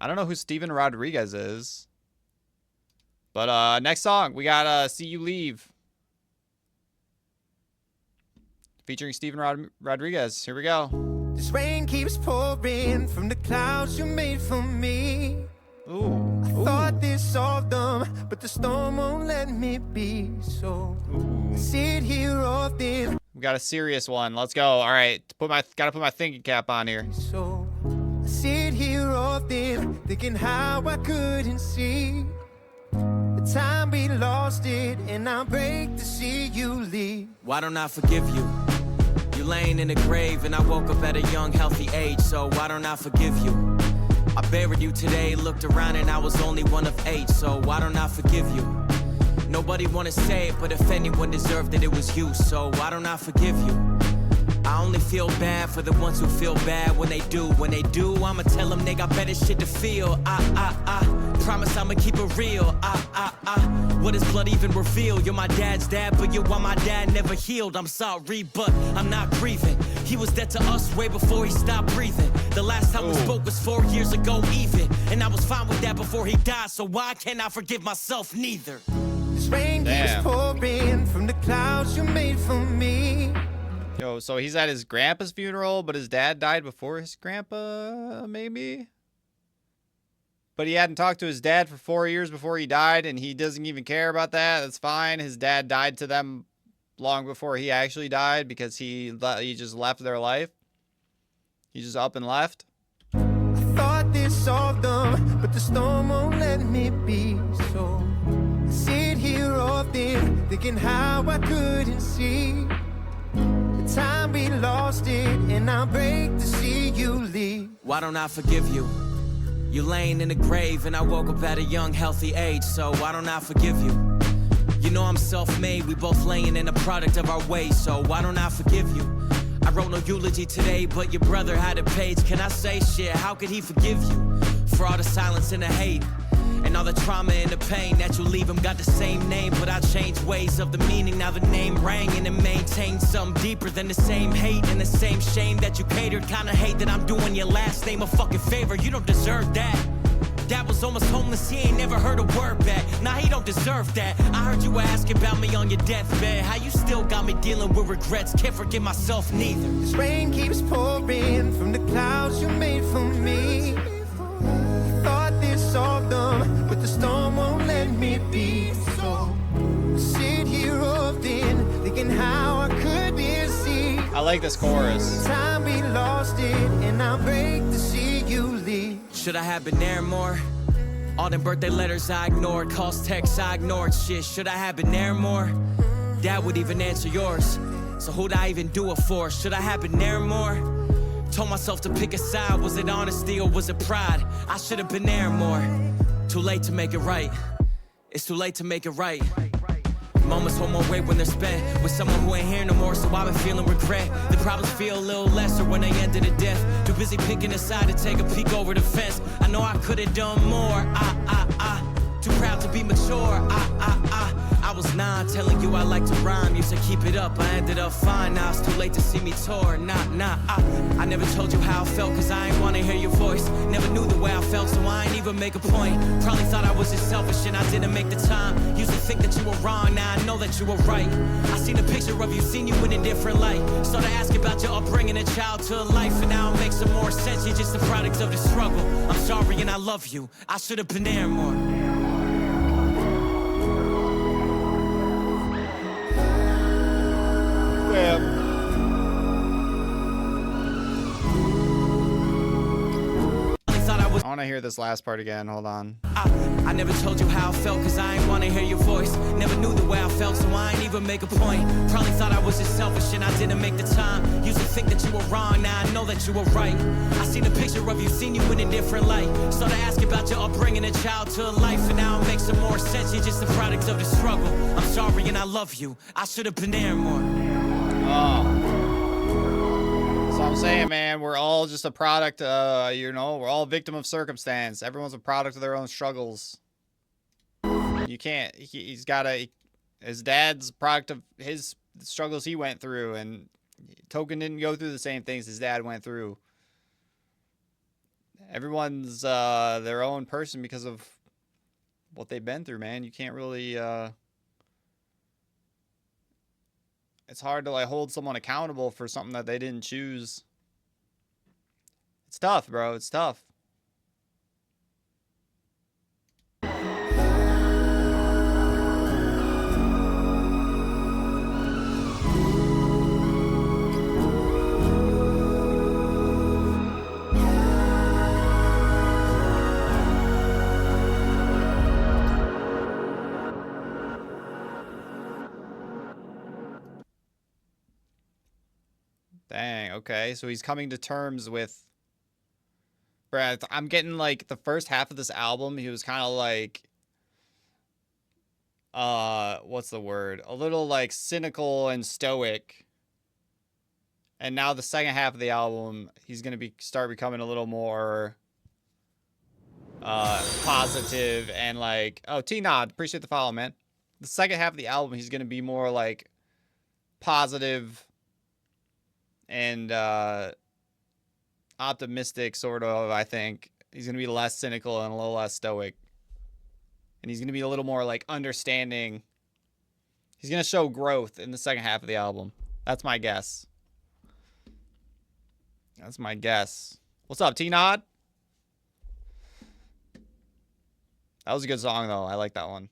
I don't know who Steven Rodriguez is. But next song, we got See You Leave. Featuring Steven Rodriguez. Here we go. This rain keeps pouring from the clouds you made for me. Ooh. I thought this solved them, but the storm won't let me be. So I sit here often. We got a serious one. Let's go. All right, gotta put my thinking cap on here. So I sit here often, thinking how I couldn't see the time we lost it, and I break to see you leave. Why don't I forgive you? You laying in the grave, and I woke up at a young, healthy age. So why don't I forgive you? I buried you today, looked around and I was only one of 8. So why don't I forgive you? Nobody wanna say it, but if anyone deserved it, it was you. So why don't I forgive you? I only feel bad for the ones who feel bad when they do. When they do, I'ma tell them they got better shit to feel. Promise I'ma keep it real. What does blood even reveal? You're my dad's dad, but you're why my dad never healed. I'm sorry, but I'm not grieving. He was dead to us way before he stopped breathing. The last time we spoke was 4 years ago even, and I was fine with that before he died. So why can't I forgive myself neither? This rain keeps pouring from the clouds you made for me. Yo, so he's at his grandpa's funeral, but his dad died before his grandpa, maybe? But he hadn't talked to his dad for 4 years before he died, and he doesn't even care about that. That's fine. His dad died to them long before he actually died because he just left their life. He just up and left. I thought this solved them, but the storm won't let me be. So I sit here often, thinking how I couldn't see the time we lost it, and I break to see you leave. Why don't I forgive you? You laying in the grave and I woke up at a young, healthy age. So why don't I forgive you? You know I'm self-made, we both laying in a product of our ways. So why don't I forgive you? I wrote no eulogy today, but your brother had a page. Can I say shit? How could he forgive you? For all the silence and the hate, and all the trauma and the pain that you leave him. Got the same name, but I changed ways of the meaning. Now the name rang and it maintained something deeper than the same hate and the same shame that you catered. Kinda hate that I'm doing your last name a fucking favor. You don't deserve that. Dad was almost homeless, he ain't never heard a word back. Nah, he don't deserve that. I heard you were asking about me on your deathbed. How you still got me dealing with regrets? Can't forgive myself neither. This rain keeps pouring from the clouds you made for me. I thought this solved them, but the storm won't let me be. So I sit here often, thinking how I couldn't see. I like this chorus. Time we lost it, and I break to see you leave. Should I have been there more? All them birthday letters I ignored, calls, texts I ignored, shit. Should I have been there more? Dad would even answer yours. So who'd I even do it for? Should I have been there more? Told myself to pick a side. Was it honesty or was it pride? I should have been there more. Too late to make it right. It's too late to make it right. Moments hold more weight when they're spent with someone who ain't here no more, so I've been feeling regret. The problems feel a little lesser when they ended a death. Too busy picking a side to take a peek over the fence. I know I could have done more. Too proud to be mature. I was 9 telling you I like to rhyme. You said keep it up, I ended up fine. Now it's too late to see me tour. I never told you how I felt, cause I ain't wanna hear your voice. Never knew the way I felt, so I ain't even make a point. Probably thought I was just selfish and I didn't make the time. Used to think that you were wrong, now I know that you were right. I seen a picture of you, seen you in a different light. Started asking about your upbringing and childhood life, and now it makes some more sense. You're just the product of the struggle. I'm sorry and I love you. I should have been there more. I want to hear this last part again. Hold on. I never told you how I felt, cause I ain't wanna hear your voice. Never knew the way I felt, so I ain't even make a point. Probably thought I was just selfish and I didn't make the time. Used to think that you were wrong, now I know that you were right. I seen a picture of you, seen you in a different light. Started asking about your upbringing and childhood life, and now it makes some more sense. You're just the product of the struggle. I'm sorry and I love you. I should have been there more. So I'm saying, man, we're all just a product, you know, we're all a victim of circumstance. Everyone's a product of their own struggles. You can't, he's got his dad's product of his struggles he went through, and Token didn't go through the same things his dad went through. Everyone's their own person because of what they've been through, man. You can't really it's hard to like hold someone accountable for something that they didn't choose. It's tough, bro. It's tough. Dang, okay. So he's coming to terms with Brad. I'm getting like the first half of this album, he was kind of like what's the word? A little like cynical and stoic. And now the second half of the album, he's going to start becoming a little more positive and like, oh, T-Nod, appreciate the follow, man. The second half of the album, he's going to be more like positive and optimistic, sort of. I think he's gonna be less cynical and a little less stoic, and he's gonna be a little more like understanding. He's gonna show growth in the second half of the album. That's my guess. That's my guess. What's up, T-Nod? That was a good song though. I like that one.